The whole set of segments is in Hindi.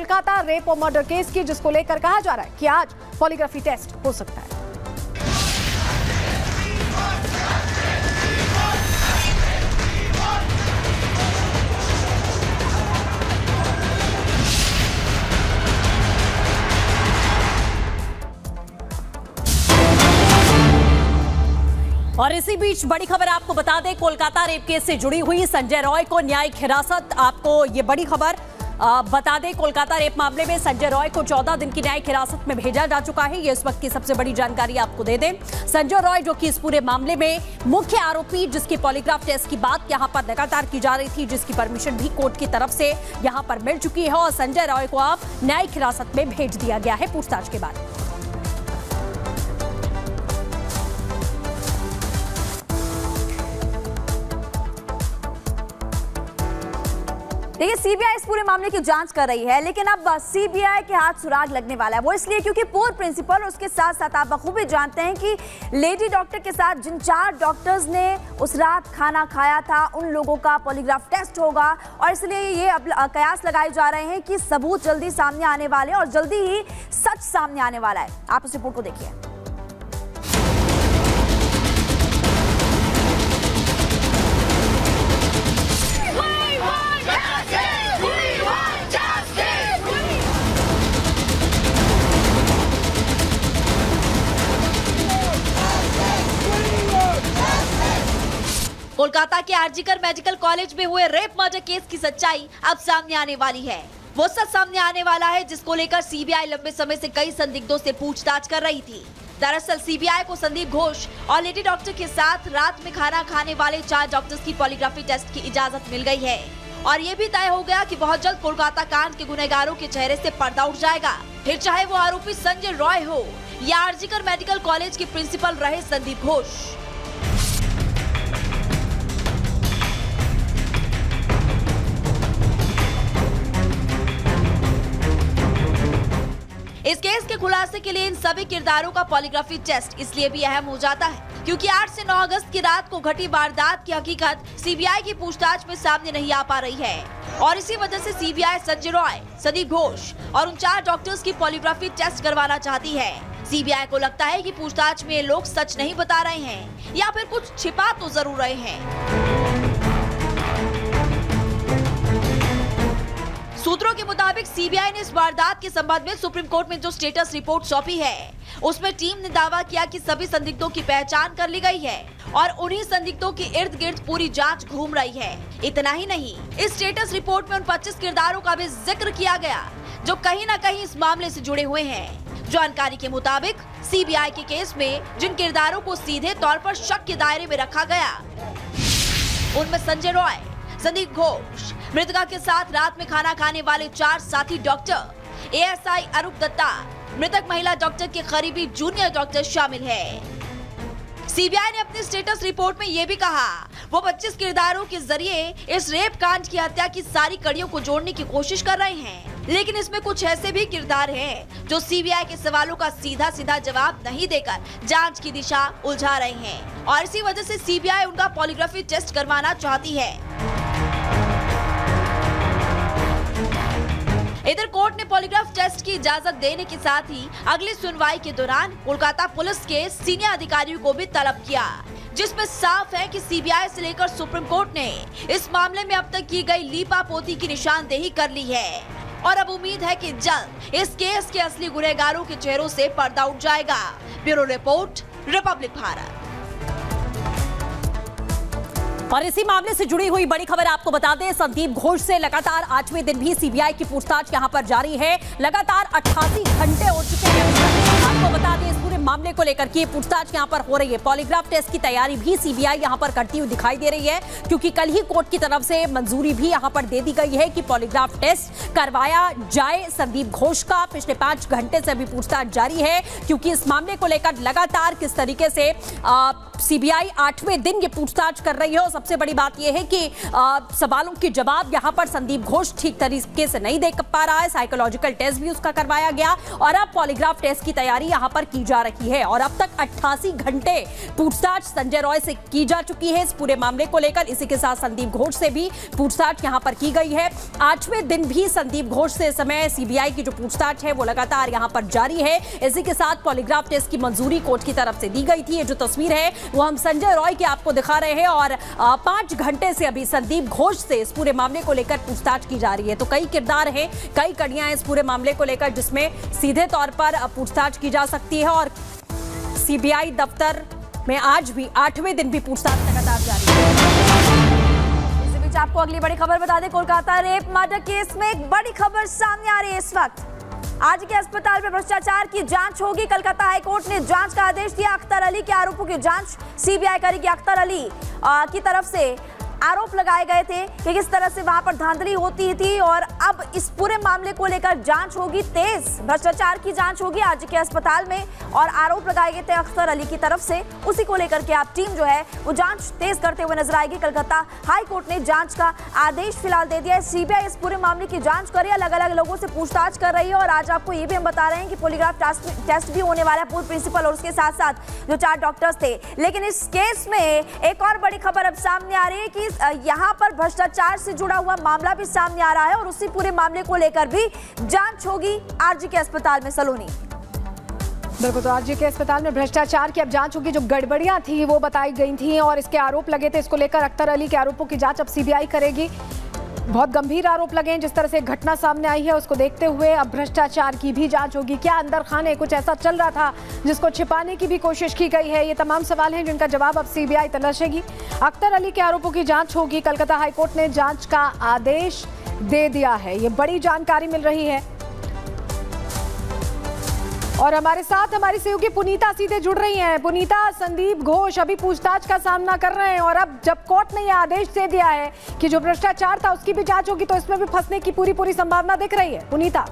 कोलकाता रेप और मर्डर केस की, जिसको लेकर कहा जा रहा है कि आज पॉलीग्राफी टेस्ट हो सकता है। और इसी बीच बड़ी खबर आपको बता दें, कोलकाता रेप केस से जुड़ी हुई संजय रॉय को न्यायिक हिरासत। आपको ये बड़ी खबर बता दें, कोलकाता रेप मामले में संजय रॉय को 14 दिन की न्यायिक हिरासत में भेजा जा चुका है। ये इस वक्त की सबसे बड़ी जानकारी आपको दे दें। संजय रॉय, जो कि इस पूरे मामले में मुख्य आरोपी, जिसकी पॉलीग्राफ टेस्ट की बात यहां पर लगातार की जा रही थी, जिसकी परमिशन भी कोर्ट की तरफ से यहां पर मिल चुकी है, और संजय रॉय को अब न्यायिक हिरासत में भेज दिया गया है पूछताछ के बाद। देखिए, सीबीआई इस पूरे मामले की जांच कर रही है, लेकिन अब सीबीआई के हाथ सुराग लगने वाला है। वो इसलिए क्योंकि पूर्व प्रिंसिपल, उसके साथ साथ आप बखूबी जानते हैं कि लेडी डॉक्टर के साथ जिन 4 डॉक्टर्स ने उस रात खाना खाया था, उन लोगों का पॉलीग्राफ टेस्ट होगा, और इसलिए ये अब कयास लगाए जा रहे हैं कि सबूत जल्दी सामने आने वाले और जल्दी ही सच सामने आने वाला है। आप इस रिपोर्ट को देखिए। कोलकाता के आरजीकर मेडिकल कॉलेज में हुए रेप मर्डर केस की सच्चाई अब सामने आने वाली है। वो सच सामने आने वाला है जिसको लेकर सीबीआई लंबे समय से कई संदिग्धों से पूछताछ कर रही थी। दरअसल सीबीआई को संदीप घोष और लेडी डॉक्टर के साथ रात में खाना खाने वाले 4 डॉक्टर्स की पॉलीग्राफी टेस्ट की इजाजत मिल गई है, और ये भी तय हो गया कि बहुत जल्द कोलकाता कांड के गुनहगारों के चेहरे से पर्दा उठ जाएगा। फिर चाहे वो आरोपी संजय रॉय हो या आरजीकर मेडिकल कॉलेज के प्रिंसिपल रहे संदीप घोष। इस केस के खुलासे के लिए इन सभी किरदारों का पॉलीग्राफी टेस्ट इसलिए भी अहम हो जाता है क्योंकि 8 से 9 अगस्त की रात को घटी वारदात की हकीकत सीबीआई की पूछताछ में सामने नहीं आ पा रही है, और इसी वजह से सीबीआई संजय रॉय, संदीप घोष और उन 4 डॉक्टर्स की पॉलीग्राफी टेस्ट करवाना चाहती है। सीबीआई को लगता है कि पूछताछ में लोग सच नहीं बता रहे हैं या फिर कुछ छिपा तो जरूर रहे हैं। सूत्रों के मुताबिक सीबीआई ने इस वारदात के संबंध में सुप्रीम कोर्ट में जो स्टेटस रिपोर्ट सौंपी है, उसमें टीम ने दावा किया कि सभी संदिग्धों की पहचान कर ली गई है और उन्हीं संदिग्धों के इर्द गिर्द पूरी जांच घूम रही है। इतना ही नहीं, इस स्टेटस रिपोर्ट में उन 25 किरदारों का भी जिक्र किया गया जो कहीं न कहीं इस मामले से जुड़े हुए हैं। जानकारी के मुताबिक सीबीआई के केस में जिन किरदारों को सीधे तौर पर शक के दायरे में रखा गया, उनमें संजय रॉय, संदीप घोष, मृतका के साथ रात में खाना खाने वाले 4 साथी डॉक्टर, एएसआई अरूप दत्ता, मृतक महिला डॉक्टर के करीबी जूनियर डॉक्टर शामिल है। सीबीआई ने अपनी स्टेटस रिपोर्ट में यह भी कहा, वो 25 किरदारों के जरिए इस रेप कांड की हत्या की सारी कड़ियों को जोड़ने की कोशिश कर रहे हैं, लेकिन इसमें कुछ ऐसे भी किरदार हैं जो सीबीआई के सवालों का सीधा सीधा जवाब नहीं देकर जांच की दिशा उलझा रहे हैं, और इसी वजह से सीबीआई उनका पॉलीग्राफी टेस्ट करवाना चाहती है। इधर कोर्ट ने पॉलीग्राफ टेस्ट की इजाजत देने के साथ ही अगली सुनवाई के दौरान कोलकाता पुलिस के सीनियर अधिकारियों को भी तलब किया, जिसमें साफ है कि सीबीआई से लेकर सुप्रीम कोर्ट ने इस मामले में अब तक की गई लीपापोती की निशानदेही कर ली है, और अब उम्मीद है कि जल्द इस केस के असली गुनहगारों के चेहरों से पर्दा उठ जाएगा। Bureau report, Republic Bharat. और इसी मामले से जुड़ी हुई बड़ी खबर आपको बता दें, संदीप घोष से लगातार 8वें दिन भी सीबीआई की पूछताछ यहां पर जारी है। लगातार 88 घंटे हो चुके हैं। आपको बता दें, इस पूरे मामले को लेकर की पूछताछ यहां पर हो रही है। पॉलीग्राफ टेस्ट की तैयारी भी सीबीआई यहां पर करती हुई दिखाई दे रही है, क्योंकि कल ही कोर्ट की तरफ से मंजूरी भी यहां पर दे दी गई है कि पॉलीग्राफ टेस्ट करवाया जाए संदीप घोष का। पिछले 5 घंटे से भी पूछताछ जारी है, क्योंकि इस मामले को लेकर लगातार किस तरीके से सीबीआई 8वें दिन ये पूछताछ कर रही है। और सबसे बड़ी बात यह है कि सवालों के जवाब यहां पर संदीप घोष ठीक तरीके से नहीं दे पा रहा है। साइकोलॉजिकल टेस्ट भी उसका करवाया गया, और अब पॉलीग्राफ टेस्ट की तैयारी जारी यहां पर की जा रही है और अब तक 88 घंटे पूछताछ संजय रॉय से की जा चुकी है इस पूरे मामले को लेकर। इसी के साथ संदीप घोष से भी पूछताछ यहां पर की गई है। 8वें दिन भी संदीप घोष से इस समय सीबीआई की जो पूछताछ है वो लगातार यहां पर जारी है। इसी के साथ पॉलीग्राफ टेस्ट की मंजूरी कोर्ट की तरफ से दी गई थी। ये जो तस्वीर है वो हम संजय रॉय की आपको दिखा रहे हैं और 5 घंटे से अभी संदीप घोष से इस पूरे मामले को लेकर पूछताछ की जा रही है। तो कई किरदार हैं, कई कड़ियां हैं इस पूरे मामले को लेकर जिसमें सीधे तौर पर पूछताछ की जा सकती है और सीबीआई दफ्तर में आज भी 8वें दिन भी पूछताछ लगातार जारी है। इसी बीच आपको अगली बड़ी खबर बता दें, कोलकाता रेप मर्डर केस में एक बड़ी खबर सामने आ रही है इस वक्त। आज के अस्पताल में भ्रष्टाचार की जांच होगी। कलकत्ता हाईकोर्ट ने जांच का आदेश दिया। अख्तर अली के आरोपों की जांच सीबीआई करेगी। अख्तर अली की तरफ से आरोप लगाए गए थे कि किस तरह से वहां पर धांधली होती थी और अब इस पूरे मामले को लेकर जांच होगी तेज। भ्रष्टाचार की जांच होगी आज के अस्पताल में और आरोप लगाए गए थे अख्तर अली की तरफ से। उसी को लेकर के आप टीम जो है वो जांच तेज करते हुए नजर आएगी। कलकत्ता हाईकोर्ट ने जांच का आदेश फिलहाल दे दिया है। सीबीआई इस पूरे मामले की जांच कर रही है, अलग अलग लोगों से पूछताछ कर रही है और आज आपको ये भी हम बता रहे हैं कि पॉलीग्राफ टेस्ट भी होने वाला है पूर्व प्रिंसिपल और उसके साथ साथ जो 4 डॉक्टर्स थे। लेकिन इस केस में एक और बड़ी खबर अब सामने आ रही है कि यहां पर भ्रष्टाचार से जुड़ा हुआ मामला भी सामने आ रहा है और उसी पूरे मामले को लेकर भी जांच होगी आरजी के अस्पताल में। सलोनी बिल्कुल, तो आरजी के अस्पताल में भ्रष्टाचार की अब जांच होगी। जो गड़बड़ियां थी वो बताई गई थी और इसके आरोप लगे थे, इसको लेकर अख्तर अली के आरोपों की जांच अब सीबीआई करेगी। बहुत गंभीर आरोप लगे हैं। जिस तरह से घटना सामने आई है उसको देखते हुए अब भ्रष्टाचार की भी जांच होगी। क्या अंदर खाने कुछ ऐसा चल रहा था जिसको छिपाने की भी कोशिश की गई है? ये तमाम सवाल हैं जिनका जवाब अब सीबीआई तलाशेगी। अख्तर अली के आरोपों की जांच होगी। कलकत्ता हाईकोर्ट ने जांच का आदेश दे दिया है। ये बड़ी जानकारी मिल रही है और हमारे साथ हमारी सहयोगी पुनीता सीधे जुड़ रही हैं। पुनीता, संदीप घोष अभी पूछताछ का सामना कर रहे हैं और अब जब कोर्ट ने यह आदेश दे दिया है कि जो भ्रष्टाचार था उसकी भी जांच होगी तो इसमें भी फंसने की पूरी संभावना दिख रही है। पुनीता,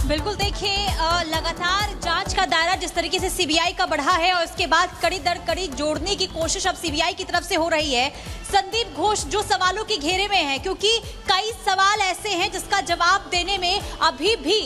बिल्कुल, देखिए लगातार जांच का दायरा जिस तरीके से सीबीआई का बढ़ा है और उसके बाद कड़ी दर कड़ी जोड़ने की कोशिश अब सीबीआई की तरफ से हो रही है। संदीप घोष जो सवालों के घेरे में है क्योंकि कई सवाल ऐसे हैं जिसका जवाब देने में अभी भी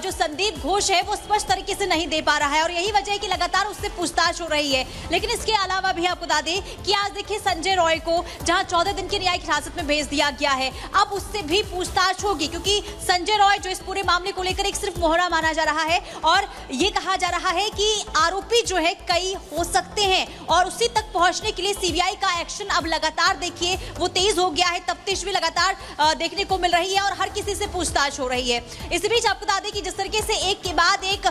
जो संदीप घोष है वो स्पष्ट तरीके से नहीं दे पा रहा है और यही वजह है कि लगातार उससे पूछताछ हो रही है। लेकिन इसके अलावा भी आपको बता दें कि आज देखिए संजय रॉय को जहां 14 दिन की न्यायिक हिरासत में भेज दिया गया है, अब उससे भी पूछताछ होगी क्योंकि संजय रॉय जो इस पूरे मामले को लेकर एक सिर्फ मोहरा माना जा रहा है और ये कहा जा रहा है कि आरोपी जो है कई हो सकते हैं और उसी तक पहुंचने के लिए सीबीआई का एक्शन अब लगातार देखिए वो तेज हो गया है। तफ्तीश भी लगातार देखने को मिल रही है और हर किसी से पूछताछ हो रही है। इसी बीच आपको बता दें कि जिस तरीके से एक के बाद एक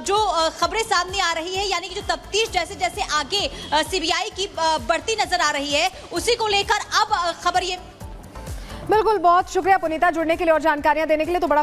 जो खबरें सामने आ रही है यानी कि जो तफ्तीश जैसे जैसे आगे सीबीआई की बढ़ती नजर आ रही है उसी को लेकर अब खबर ये। बिल्कुल, बहुत शुक्रिया पुनीता जुड़ने के लिए और जानकारियां देने के लिए। तो बड़ा